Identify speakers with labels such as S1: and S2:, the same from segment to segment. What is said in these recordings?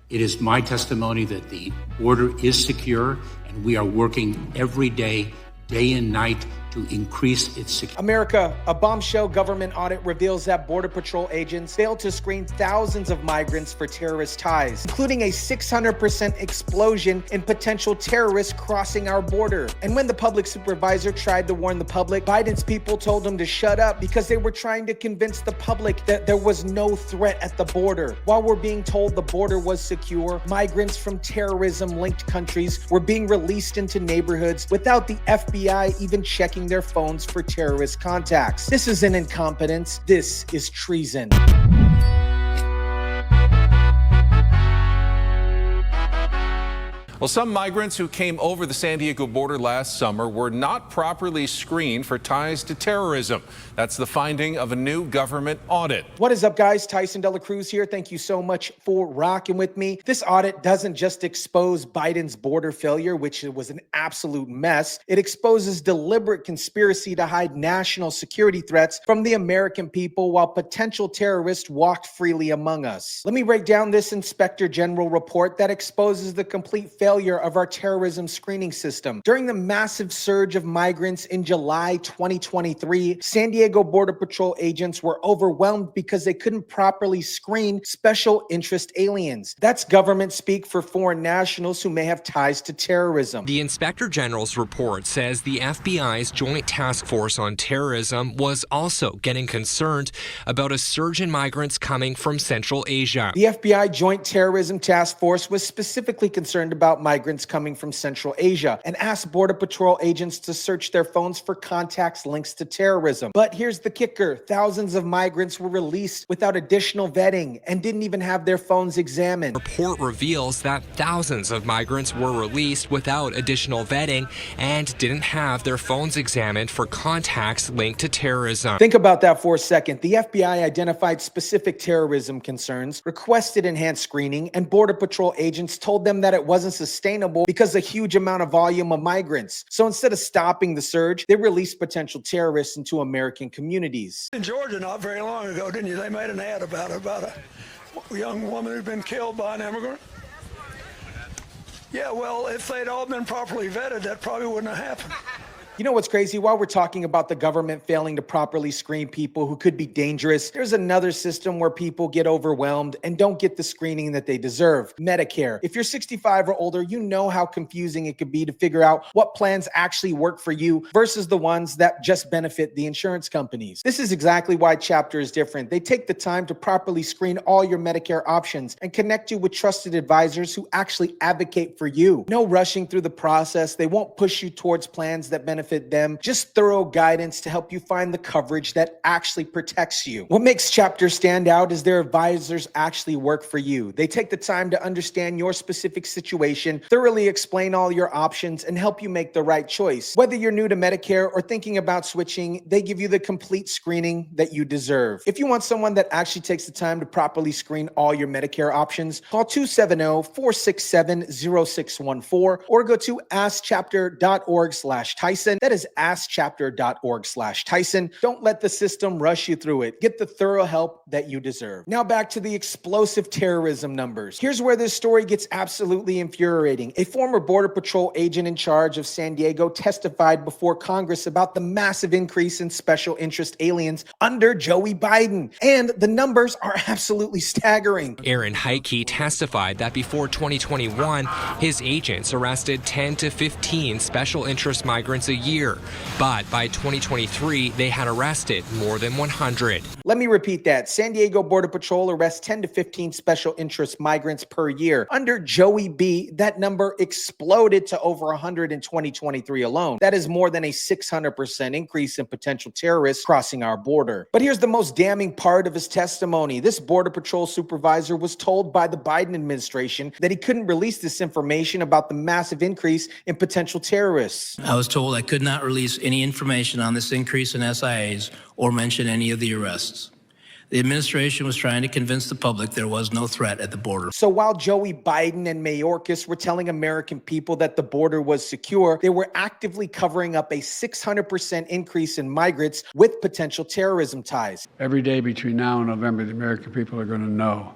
S1: It is my testimony that the border is secure, and we are working every day, day and night, to increase its security.
S2: America, a bombshell government audit reveals that Border Patrol agents failed to screen thousands of migrants for terrorist ties, including a 600% explosion in potential terrorists crossing our border. And when the public supervisor tried to warn the public, Biden's people told him to shut up because they were trying to convince the public that there was no threat at the border. While we're being told the border was secure, migrants from terrorism-linked countries were being released into neighborhoods without the FBI even checking their phones for terrorist contacts. This isn't incompetence. This is treason.
S3: Well, some migrants who came over the San Diego border last summer were not properly screened for ties to terrorism. That's the finding of a new government audit.
S2: What is up, guys? Tyson Dela Cruz here. Thank you so much for rocking with me. This audit doesn't just expose Biden's border failure, which was an absolute mess. It exposes deliberate conspiracy to hide national security threats from the American people while potential terrorists walked freely among us. Let me break down this Inspector General report that exposes the complete failure of our terrorism screening system. During the massive surge of migrants in July 2023, San Diego Border Patrol agents were overwhelmed because they couldn't properly screen special interest aliens. That's government speak for foreign nationals who may have ties to terrorism.
S4: The Inspector General's report says the FBI's Joint Task Force on Terrorism was also getting concerned about a surge in migrants coming from Central Asia.
S2: The FBI Joint Terrorism Task Force was specifically concerned about migrants coming from Central Asia and asked Border Patrol agents to search their phones for contacts links to terrorism. But here's the kicker. Thousands of migrants were released without additional vetting and didn't even have their phones examined.
S4: The report reveals that thousands of migrants were released without additional vetting and didn't have their phones examined for contacts linked to terrorism.
S2: Think about that for a second. The FBI identified specific terrorism concerns, requested enhanced screening, and Border Patrol agents told them that it wasn't sustainable because a huge amount of volume of migrants. So instead of stopping the surge, they released potential terrorists into American communities.
S5: In Georgia, not very long ago, didn't you? They made an ad about a young woman who'd been killed by an immigrant. Yeah, well, if they'd all been properly vetted, that probably wouldn't have happened.
S2: You know what's crazy? While we're talking about the government failing to properly screen people who could be dangerous, there's another system where people get overwhelmed and don't get the screening that they deserve. Medicare. If you're 65 or older, you know how confusing it could be to figure out what plans actually work for you versus the ones that just benefit the insurance companies. This is exactly why Chapter is different. They take the time to properly screen all your Medicare options and connect you with trusted advisors who actually advocate for you. No rushing through the process. They won't push you towards plans that benefit them, just thorough guidance to help you find the coverage that actually protects you. What makes Chapter stand out is their advisors actually work for you. They take the time to understand your specific situation, thoroughly explain all your options, and help you make the right choice. Whether you're new to Medicare or thinking about switching, they give you the complete screening that you deserve. If you want someone that actually takes the time to properly screen all your Medicare options, call 270-467-0614 or go to askchapter.org/Tyson. That is askchapter.org/Tyson. Don't let the system rush you through it. Get the thorough help that you deserve. Now back to the explosive terrorism numbers. Here's where this story gets absolutely infuriating. A former Border Patrol agent in charge of San Diego testified before Congress about the massive increase in special interest aliens under Joey Biden. And the numbers are absolutely staggering.
S4: Aaron Heike testified that before 2021, his agents arrested 10 to 15 special interest migrants a year. But by 2023, they had arrested more than 100.
S2: Let me repeat that. San Diego Border Patrol arrests 10 to 15 special interest migrants per year. Under Joey B, that number exploded to over 100 in 2023 alone. That is more than a 600% increase in potential terrorists crossing our border. But here's the most damning part of his testimony. This Border Patrol supervisor was told by the Biden administration that he couldn't release this information about the massive increase in potential terrorists.
S6: I was told I could not release any information on this increase in SIAs or mention any of the arrests. The administration was trying to convince the public there was no threat at the border.
S2: So while Joey Biden and Mayorkas were telling American people that the border was secure, they were actively covering up a 600% increase in migrants with potential terrorism ties.
S7: Every day between now and November, the American people are going to know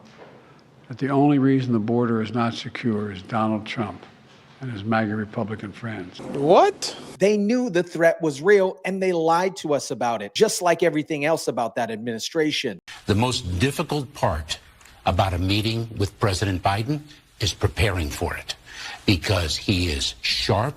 S7: that the only reason the border is not secure is Donald Trump and his MAGA Republican friends.
S2: What? They knew the threat was real and they lied to us about it, just like everything else about that administration.
S1: The most difficult part about a meeting with President Biden is preparing for it, because he is sharp,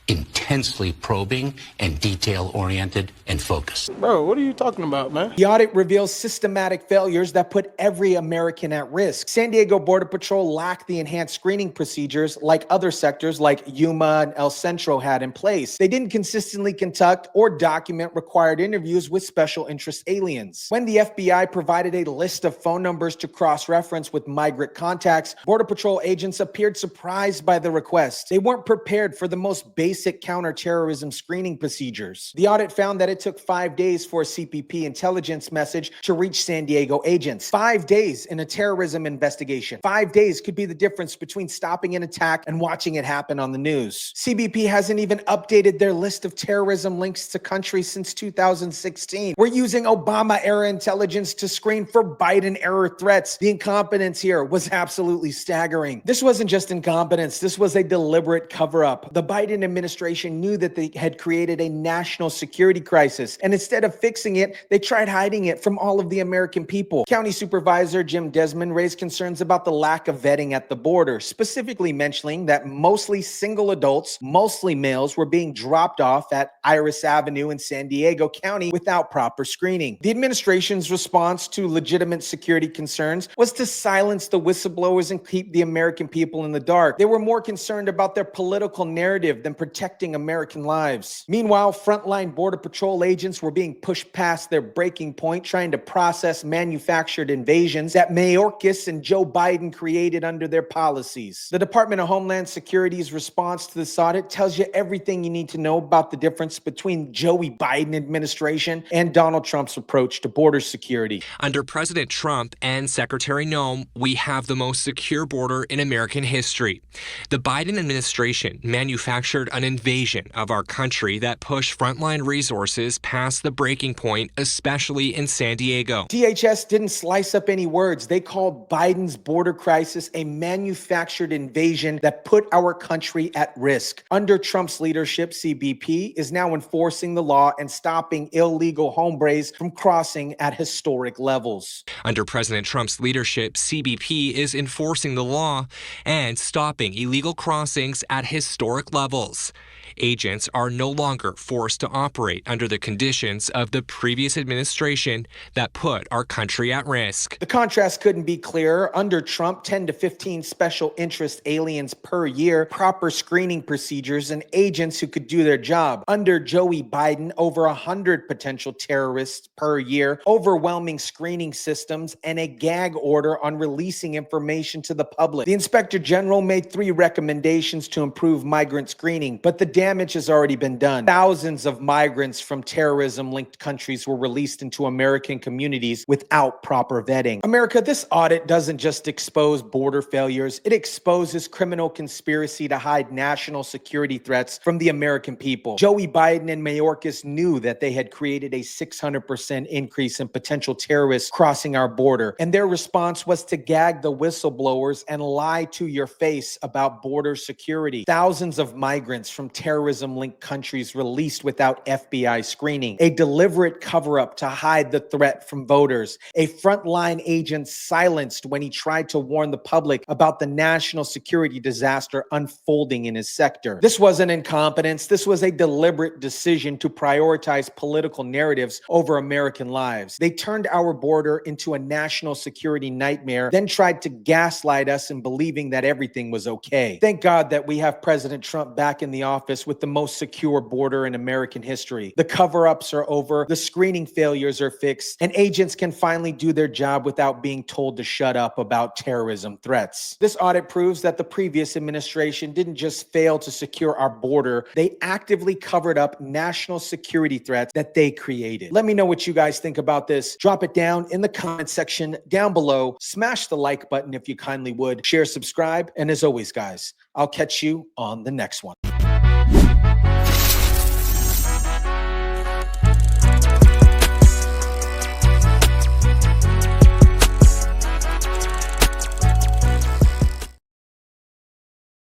S1: intensely probing, and detail-oriented and focused.
S8: Bro, what are you talking about, man?
S2: The audit reveals systematic failures that put every American at risk. San Diego Border Patrol lacked the enhanced screening procedures like other sectors like Yuma and El Centro had in place. They didn't consistently conduct or document required interviews with special interest aliens. When the FBI provided a list of phone numbers to cross-reference with migrant contacts, Border Patrol agents appeared surprised by the request. They weren't prepared for the most basic counterterrorism screening procedures. The audit found that it took 5 days for a CPP intelligence message to reach San Diego agents. 5 days in a terrorism investigation. 5 days could be the difference between stopping an attack and watching it happen on the news. CBP hasn't even updated their list of terrorism links to countries since 2016. We're using Obama-era intelligence to screen for Biden-era threats. The incompetence here was absolutely staggering. This wasn't just incompetence. This was a deliberate cover-up. The Biden administration knew that they had created a national security crisis, and instead of fixing it, they tried hiding it from all of the American people. County Supervisor Jim Desmond raised concerns about the lack of vetting at the border, specifically mentioning that mostly single adults, mostly males, were being dropped off at Iris Avenue in San Diego County without proper screening. The administration's response to legitimate security concerns was to silence the whistleblowers and keep the American people in the dark. They were more concerned about their political narrative than protecting American lives. Meanwhile, frontline Border Patrol agents were being pushed past their breaking point, trying to process manufactured invasions that Mayorkas and Joe Biden created under their policies. The Department of Homeland Security's response to this audit tells you everything you need to know about the difference between Joey Biden administration and Donald Trump's approach to border security.
S4: Under President Trump and Secretary Noem, we have the most secure border in American history. The Biden administration manufactured an invasion of our country that pushed frontline resources past the breaking point, especially in San Diego.
S2: DHS didn't slice up any words. They called Biden's border crisis a manufactured invasion that put our country at risk. Under Trump's leadership, CBP is now enforcing the law and stopping illegal hombres from crossing at historic levels.
S4: Under President Trump's leadership, CBP is enforcing the law and stopping illegal crossings at historic levels. Agents are no longer forced to operate under the conditions of the previous administration that put our country at risk.
S2: The contrast couldn't be clearer. Under Trump, 10 to 15 special interest aliens per year, proper screening procedures, and agents who could do their job. Under Joey Biden, over 100 potential terrorists per year, overwhelming screening systems, and a gag order on releasing information to the public. The Inspector General made 3 recommendations to improve migrant screening, but the damage has already been done. Thousands of migrants from terrorism-linked countries were released into American communities without proper vetting. America, this audit doesn't just expose border failures, it exposes criminal conspiracy to hide national security threats from the American people. Joey Biden and Mayorkas knew that they had created a 600% increase in potential terrorists crossing our border, and their response was to gag the whistleblowers and lie to your face about border security. Thousands of migrants from terrorism-linked countries released without FBI screening, a deliberate cover-up to hide the threat from voters, a frontline agent silenced when he tried to warn the public about the national security disaster unfolding in his sector. This wasn't incompetence. This was a deliberate decision to prioritize political narratives over American lives. They turned our border into a national security nightmare, then tried to gaslight us in believing that everything was okay. Thank God that we have President Trump back in the office with the most secure border in American history. The cover-ups are over, the screening failures are fixed, and agents can finally do their job without being told to shut up about terrorism threats. This audit proves that the previous administration didn't just fail to secure our border, they actively covered up national security threats that they created. Let me know what you guys think about this. Drop it down in the comment section down below. Smash the like button if you kindly would. Share, subscribe, and as always, guys, I'll catch you on the next one.